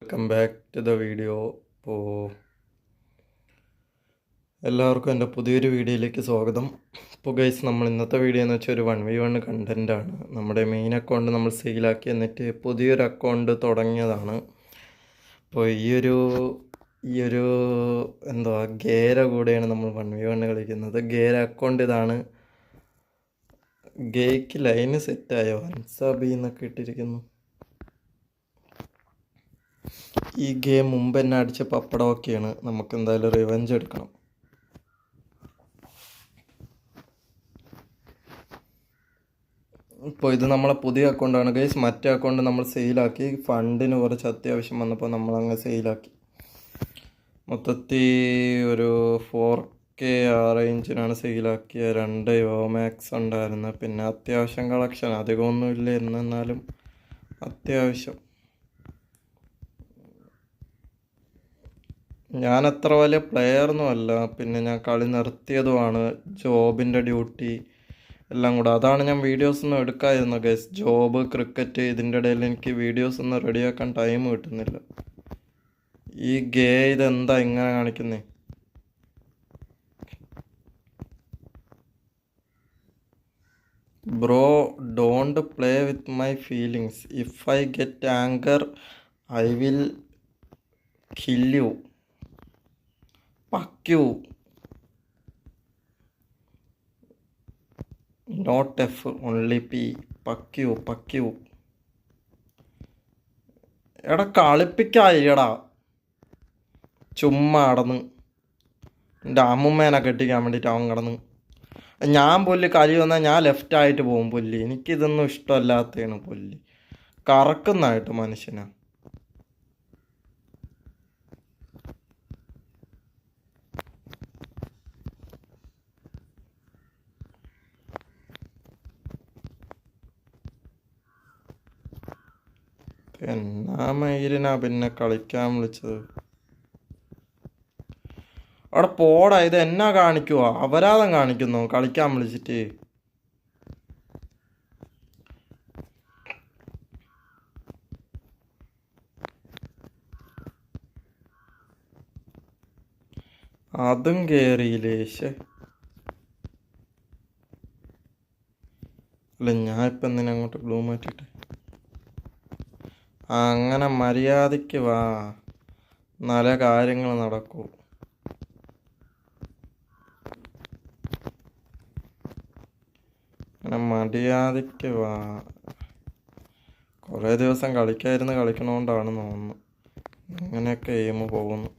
Welcome back to the video. അപ്പോൾ എല്ലാവർക്കും എൻ്റെ പുതിയൊരു വീഡിയോയിലേക്ക് സ്വാഗതം. ഇപ്പോൾ ഗൈസ്, നമ്മൾ ഇന്നത്തെ വീഡിയോ എന്ന് വെച്ചാൽ ഒരു 1v1 കണ്ടൻറ്റാണ്. നമ്മുടെ മെയിൻ അക്കൗണ്ട് നമ്മൾ സെയിലാക്കി എന്നിട്ട് പുതിയൊരു അക്കൗണ്ട് തുടങ്ങിയതാണ്. അപ്പോൾ ഈ ഒരു എന്തുവാ ഗേര കൂടെയാണ് നമ്മൾ 1v1 കളിക്കുന്നത്. ഗേര അക്കൗണ്ട് ഇതാണ്. ഗേക്ക് ലൈന് സെറ്റായോ? അൻസാബി എന്നൊക്കെ ഇട്ടിരിക്കുന്നു. ഈ ഗെയിം മുമ്പ് എന്നെ അടിച്ച പപ്പടമൊക്കെയാണ്. നമുക്ക് എന്തായാലും റിവെഞ്ച് എടുക്കണം. ഇപ്പോൾ ഇത് നമ്മളെ പുതിയ അക്കൗണ്ടാണ് ഗൈസ്. മറ്റേ അക്കൗണ്ട് നമ്മൾ സെയിലാക്കി. ഫണ്ടിന് കുറച്ച് അത്യാവശ്യം വന്നപ്പോൾ നമ്മളങ്ങ് സെയിലാക്കി. മൊത്തത്തിൽ ഒരു 4K ആ റേഞ്ചിനാണ് സെയിലാക്കിയ. 2 യോമാക്സ് ഉണ്ടായിരുന്നു. പിന്നെ അത്യാവശ്യം കളക്ഷൻ അധികമൊന്നും ഇല്ലായിരുന്നു, എന്നാലും അത്യാവശ്യം. ഞാൻ അത്ര വലിയ പ്ലെയറൊന്നും അല്ല. പിന്നെ ഞാൻ കളി നിർത്തിയതുമാണ്. ജോബിൻ്റെ ഡ്യൂട്ടി എല്ലാം കൂടെ, അതാണ് ഞാൻ വീഡിയോസ് ഒന്നും എടുക്കാതിരുന്നത് ഗൈസ്. ജോബ്, ക്രിക്കറ്റ്, ഇതിൻ്റെ ഇടയിൽ എനിക്ക് വീഡിയോസ് ഒന്നും റെഡിയാക്കാൻ ടൈം കിട്ടുന്നില്ല. ഈ ഇതെന്താ ഇങ്ങനെ കാണിക്കുന്നേ? Bro, don't play with my feelings. If I get anger I will kill you. പക്യു, നോട്ട് എഫ്, ഓൺലി പി. പക്യു. എടാ കളിപ്പിക്കായിടാ, ചുമ്മാ അടന്ന് എൻ്റെ അമ്മുമ്മേനെ കെട്ടിക്കാൻ വേണ്ടിയിട്ട് അവൻ കിടന്ന്. ഞാൻ പുല്ല് കളി വന്നാൽ ഞാൻ ലെഫ്റ്റായിട്ട് പോകും പുല്ല്. എനിക്കിതൊന്നും ഇഷ്ടമല്ലാത്തതാണ് പുല്ല്. കറക്കുന്നതായിട്ട് മനുഷ്യനാ. എന്നാ മയിലിനാ പിന്നെ കളിക്കാൻ വിളിച്ചത്? അവിടെ പോടാ. ഇത് എന്നാ കാണിക്കുവാ? അപരാധം കാണിക്കുന്നു കളിക്കാൻ വിളിച്ചിട്ട്. അതും കേറിയില്ലേ? അല്ല, ഞാൻ ഇപ്പം എന്തിനാ അങ്ങോട്ട് ഗ്ലൂ മാറ്റിയിട്ട്? അങ്ങനെ മര്യാദയ്ക്ക് വാ, നല്ല കാര്യങ്ങൾ നടക്കൂ. അങ്ങനെ മര്യാദയ്ക്ക് വാ. കുറേ ദിവസം കളിക്കണോണ്ടാണെന്ന് തോന്നുന്നു അങ്ങനെയൊക്കെ എയിം പോകുന്നു.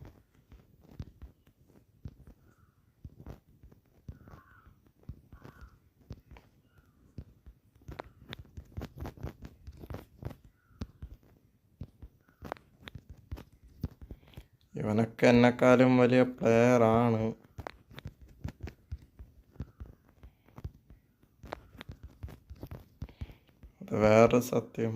ഇവനൊക്കെ എന്നെക്കാളും വലിയ പ്ലെയറാണ്. അത് വേറെ സത്യം.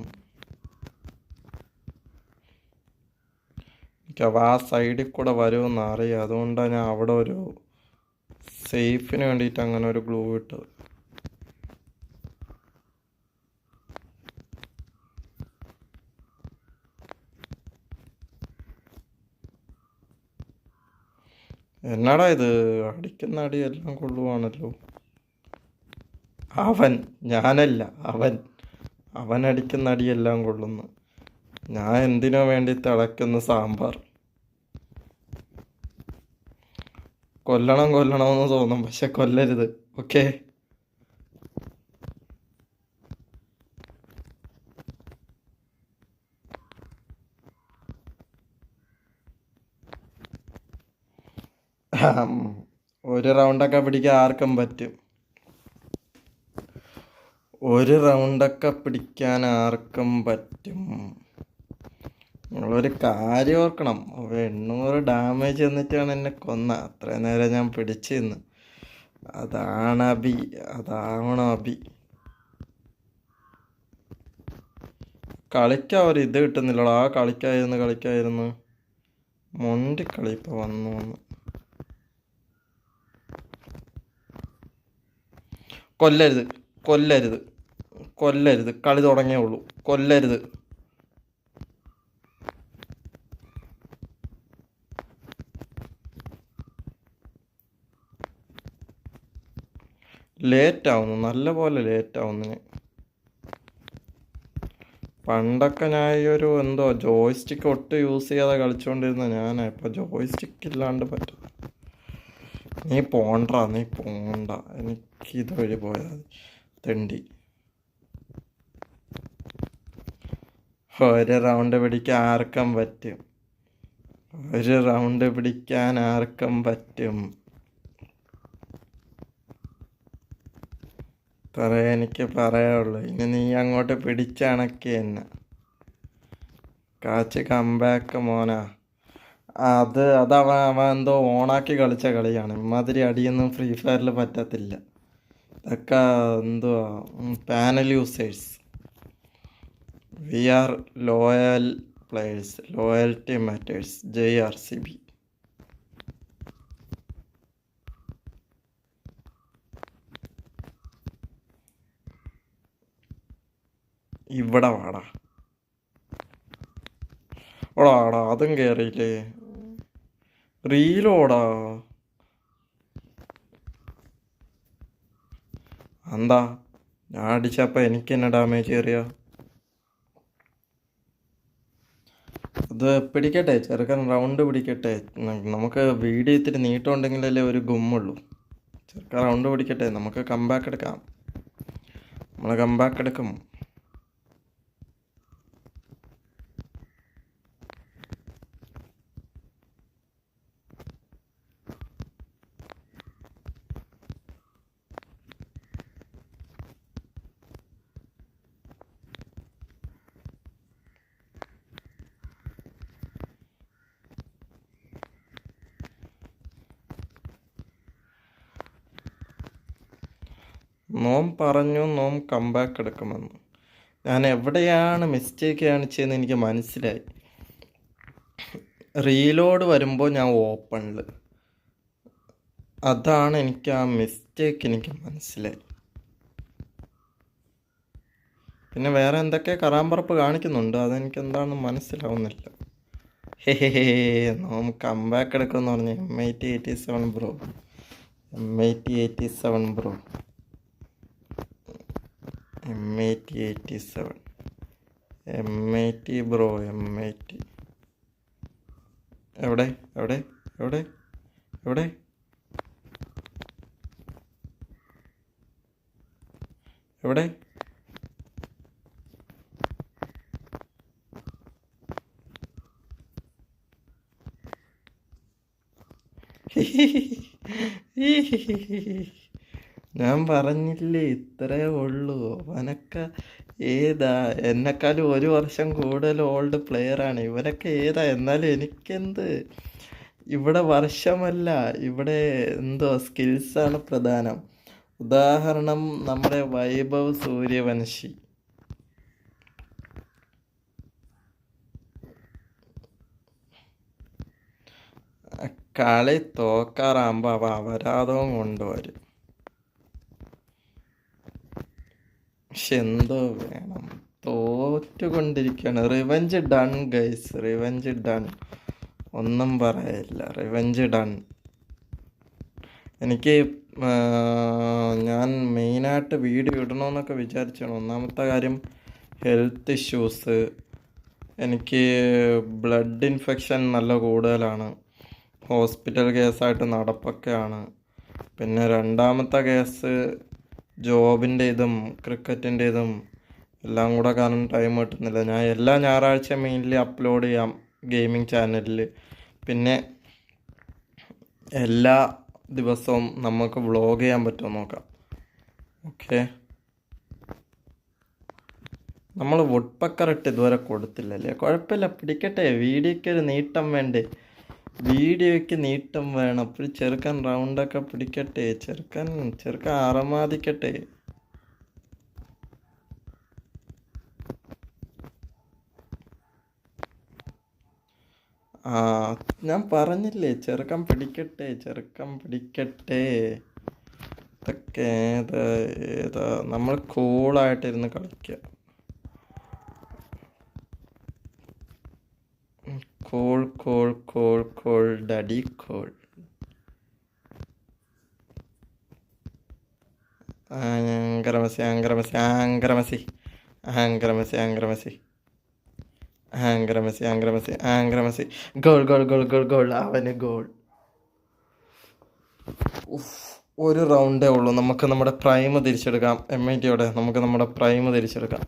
എനിക്ക് ആ സൈഡിൽ കൂടെ വരുമെന്ന് അറിയാം. അതുകൊണ്ടാണ് ഞാൻ അവിടെ ഒരു സേഫിന് വേണ്ടിയിട്ട് അങ്ങനെ ഒരു ഗ്ലൂ ഇട്ടത്. എന്നാടാ ഇത്? അടിക്കുന്ന അടിയെല്ലാം കൊള്ളുവാണല്ലോ. ഞാനല്ല, അവൻ അടിക്കുന്ന അടിയെല്ലാം കൊള്ളുന്നു. ഞാൻ എന്തിനോ വേണ്ടി തിളയ്ക്കുന്ന സാമ്പാർ. കൊല്ലണമെന്ന് തോന്നും, പക്ഷെ കൊല്ലരുത്. ഓക്കെ, ഒരു റൗണ്ടൊക്കെ പിടിക്കാൻ ആർക്കും പറ്റും. നിങ്ങളൊരു കാര്യം ഓർക്കണം. 800 ഡാമേജ് എന്നിട്ടാണ് എന്നെ കൊന്ന. അത്രയും നേരം ഞാൻ പിടിച്ചു നിന്ന്. അതാവണം അബി. കളിക്കാൻ ഒരു ഇത് കിട്ടുന്നില്ലടാ. കളിക്കായിരുന്നു മൊണ്ടിക്കളി ഇപ്പൊ വന്നു. കൊല്ലരുത്. കളി തുടങ്ങിയേ ഉള്ളൂ. കൊല്ലരുത്. ലേറ്റാവുന്നു, നല്ലപോലെ ലേറ്റാവുന്നു. പണ്ടൊക്കെ ഞാൻ ഈ ഒരു എന്തോ ജോയ്സ്റ്റിക്ക് ഒട്ടും യൂസ് ചെയ്യാതെ കളിച്ചുകൊണ്ടിരുന്ന ഞാനാ ഇപ്പോൾ ജോയ്സ്റ്റിക്ക് ഇല്ലാണ്ട് പറ്റും. നീ പോണ്ട, എനിക്ക് ഇതുവഴി പോയാൽ തെണ്ടി. ഒരു റൗണ്ട് പിടിക്കാൻ ആർക്കും പറ്റും, ഒരു റൗണ്ട് പിടിക്കാൻ ആർക്കും പറ്റും. എനിക്ക് പറയാനുള്ളൂ, ഇനി നീ അങ്ങോട്ട് പിടിച്ചണക്കി എന്നെ കാച്ച് കംബാക്ക് മോനാ. അവൻ എന്തോ ഓണാക്കി കളിച്ച കളിയാണ്. ഇമാതിരി അടിയൊന്നും ഫ്രീ ഫയറിൽ പറ്റത്തില്ല. ഇതൊക്കെ എന്തുവാ panel users. We are loyal players, loyalty matters. JRCB. ഇവിടെ വാടാ, ഓടാ, അതും കയറിയില്ലേ? റീലോടാ. എന്താ ഞാൻ അടിച്ചപ്പോൾ എനിക്ക് തന്നെ ഡാമേജ് കയറിയ? അത് പിടിക്കട്ടെ ചെറുക്കൻ, റൗണ്ട് പിടിക്കട്ടെ. നമുക്ക് വീഡിയോ ഇത്തിരി നീട്ടമുണ്ടെങ്കിലല്ലേ ഒരു ഗുമ്മുള്ളൂ. ചെറുക്കൻ റൗണ്ട് പിടിക്കട്ടെ, നമുക്ക് കംബാക്ക് എടുക്കാം. നമ്മൾ കംബാക്ക് എടുക്കും. നോം പറഞ്ഞു നോം കംബാക്ക് എടുക്കുമെന്ന്. ഞാൻ എവിടെയാണ് മിസ്റ്റേക്ക് കാണിച്ചതെന്ന് എനിക്ക് മനസ്സിലായി. റീലോഡ് വരുമ്പോൾ ഞാൻ ഓപ്പണിൽ, അതാണ് എനിക്ക് ആ മിസ്റ്റേക്ക് എനിക്ക് മനസ്സിലായി. പിന്നെ വേറെ എന്തൊക്കെ കറാമ്പറപ്പ് കാണിക്കുന്നുണ്ട്, അതെനിക്ക് എന്താണെന്ന് മനസ്സിലാവുന്നില്ല. നോം കംബാക്ക് എടുക്കുമെന്ന് പറഞ്ഞു. M8087 bro, M8087 bro, M8087, M80 bro, M80. എവിടെ എവിടെ എവിടെ എവിടെ എവിടെ? ഞാൻ പറഞ്ഞില്ലേ ഇത്രേ ഉള്ളൂ. അവനൊക്കെ ഏതാ, എന്നെക്കാളും 1 വർഷം കൂടുതൽ ഓൾഡ് പ്ലെയറാണ്. ഇവരൊക്കെ ഏതാ? എന്നാലും എനിക്കെന്ത്, ഇവിടെ വർഷമല്ല, ഇവിടെ എന്തോ സ്കിൽസാണ് പ്രധാനം. ഉദാഹരണം നമ്മുടെ വൈഭവ് സൂര്യവംശി. കളി തോക്കാറാകുമ്പോൾ അവ അപരാധവും കൊണ്ടുവരും. പക്ഷെ എന്തോ വേണം, തോറ്റുകൊണ്ടിരിക്കുകയാണ്. Revenge done guys, revenge done, ഒന്നും പറയില്ല. Revenge done. എനിക്ക് ഞാൻ മെയിനായിട്ട് വീഡിയോ ഇടണമെന്നൊക്കെ വിചാരിച്ചാണ്. ഒന്നാമത്തെ കാര്യം ഹെൽത്ത് ഇഷ്യൂസ്, എനിക്ക് ബ്ലഡ് ഇൻഫെക്ഷൻ നല്ല കൂടുതലാണ്, ഹോസ്പിറ്റൽ കേസായിട്ട് നടപ്പൊക്കെയാണ്. പിന്നെ രണ്ടാമത്തെ കേസ് ജോബിൻ്റെ ഇതും ക്രിക്കറ്റിൻ്റെ ഇതും എല്ലാം കൂടെ കാരണം ടൈം കിട്ടുന്നില്ല. ഞാൻ എല്ലാ ഞായറാഴ്ച മെയിൻലി അപ്ലോഡ് ചെയ്യാം ഗെയിമിംഗ് ചാനലിൽ. പിന്നെ എല്ലാ ദിവസവും നമുക്ക് വ്ളോഗ് ചെയ്യാൻ പറ്റുമോ നോക്കാം. ഓക്കെ, നമ്മൾ വുഡ് പക്കറിട്ട് ഇതുവരെ കൊടുത്തില്ലല്ലേ? കുഴപ്പമില്ല, പിടിക്കട്ടെ. വീഡിയോയ്ക്ക് ഒരു നീട്ടം വേണ്ടേ? വീഡിയോയ്ക്ക് നീട്ടം വേണം. അപ്പോൾ ചെറുക്കൻ റൗണ്ടൊക്കെ പിടിക്കട്ടെ. ചെറുക്കൻ അറമാദിക്കട്ടെ. ഞാൻ പറഞ്ഞില്ലേ ചെറുക്കൻ പിടിക്കട്ടെ, ഇതൊക്കെ ഏതാ നമ്മൾ കൂളായിട്ടിരുന്ന് കളിക്കുക. Call daddy call. Ankara Messi Ankara Messi Ankara Messi Ankara Messi Ankara Messi Ankara Messi Ankara Messi Ankara Messi goal goal goal goal goal അവന് ഗോൾ. ഉഫ്, ഒരു റൗണ്ടേ ഉള്ളൂ. നമുക്ക് നമ്മുടെ പ്രൈം തിരിച്ചെടുക്കാം. MITയോടെ നമുക്ക് നമ്മുടെ പ്രൈം തിരിച്ചെടുക്കാം.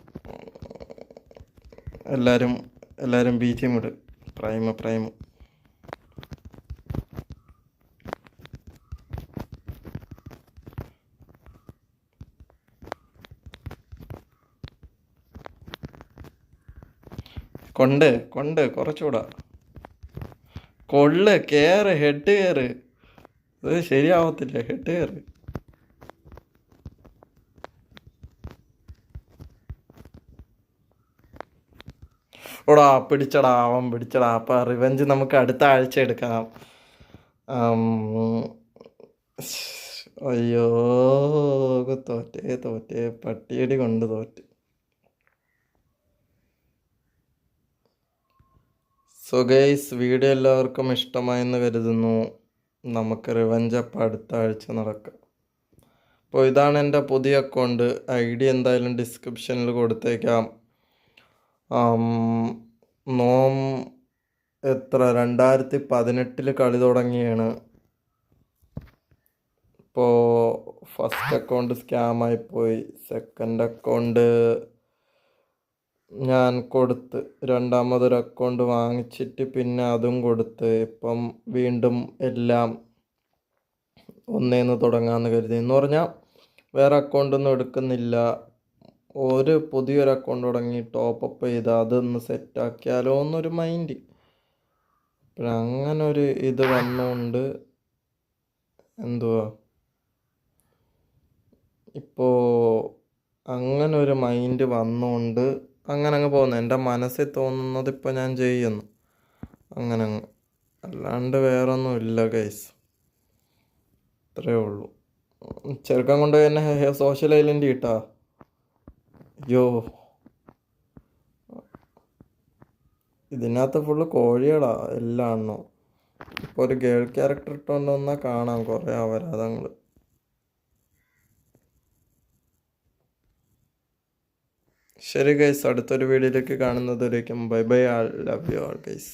എല്ലാവരും BGM ഇട്. പ്രൈം കൊണ്ട് കുറച്ചുകൂടാ കേറ് ഹെഡ് കയറ്. ഇത് ശരിയാവത്തില്ല, ഹെഡ് കയറ്. ഓടാ പിടിച്ചടാ, അവൻ പിടിച്ചടാ. അപ്പം റിവെഞ്ച് നമുക്ക് അടുത്ത ആഴ്ച എടുക്കാം. അയ്യോ, തോറ്റേ പട്ടിയടി കൊണ്ട് തോറ്റ്. സോ ഗൈസ്, വീഡിയോ എല്ലാവർക്കും ഇഷ്ടമായെന്ന് കരുതുന്നു. നമുക്ക് റിവെഞ്ച് അപ്പം അടുത്ത ആഴ്ച നടക്കാം. അപ്പോൾ ഇതാണ് എൻ്റെ പുതിയ അക്കൗണ്ട്. ID എന്തായാലും ഡിസ്ക്രിപ്ഷനിൽ കൊടുത്തേക്കാം. നോം 2018 കളി തുടങ്ങിയാണ്. ഇപ്പോൾ ഫസ്റ്റ് അക്കൗണ്ട് സ്കാമായിപ്പോയി. സെക്കൻഡ് അക്കൗണ്ട് ഞാൻ കൊടുത്ത്, രണ്ടാമതൊരു അക്കൗണ്ട് വാങ്ങിച്ചിട്ട് പിന്നെ അതും കൊടുത്ത്, ഇപ്പം വീണ്ടും എല്ലാം ഒന്നേന്ന് തുടങ്ങാമെന്ന് കരുതി. എന്ന് പറഞ്ഞാൽ വേറെ അക്കൗണ്ടൊന്നും എടുക്കുന്നില്ല. പുതിയൊരു അക്കൗണ്ട് തുടങ്ങി ടോപ്പപ്പ് ചെയ്ത് അതൊന്ന് സെറ്റാക്കിയാലോ എന്നൊരു മൈൻഡ്. പിന്നെ അങ്ങനെ ഒരു ഇത് വന്നുകൊണ്ട് എന്തുവാ ഇപ്പോൾ അങ്ങനെ ഒരു മൈൻഡ് വന്നുകൊണ്ട് അങ്ങനെ അങ്ങ് പോകുന്നു. എൻ്റെ മനസ്സിൽ തോന്നുന്നത് ഇപ്പോൾ ഞാൻ ചെയ്യുന്നു അങ്ങനെ അങ്ങ്. അല്ലാണ്ട് വേറൊന്നും ഇല്ല ഗൈസ്, ഇത്രയേ ഉള്ളൂ. ചെറുക്കൻ കൊണ്ട് തന്നെ സോഷ്യൽ ഐലൻഡ് കിട്ടാ. അയ്യോ, ഇതിനകത്ത് ഫുള്ള് കോഴികളാ എല്ലാം എണ്ണോ. ഇപ്പോൾ ഒരു ഗേൾ ക്യാരക്ടർ ഇട്ടുകൊണ്ട് വന്നാൽ കാണാം കുറേ അപരാധങ്ങൾ. ശരി ഗൈസ്, അടുത്തൊരു വീഡിയോയിലേക്ക് കാണുന്നതുവരേക്കും bye bye. All love you all guys.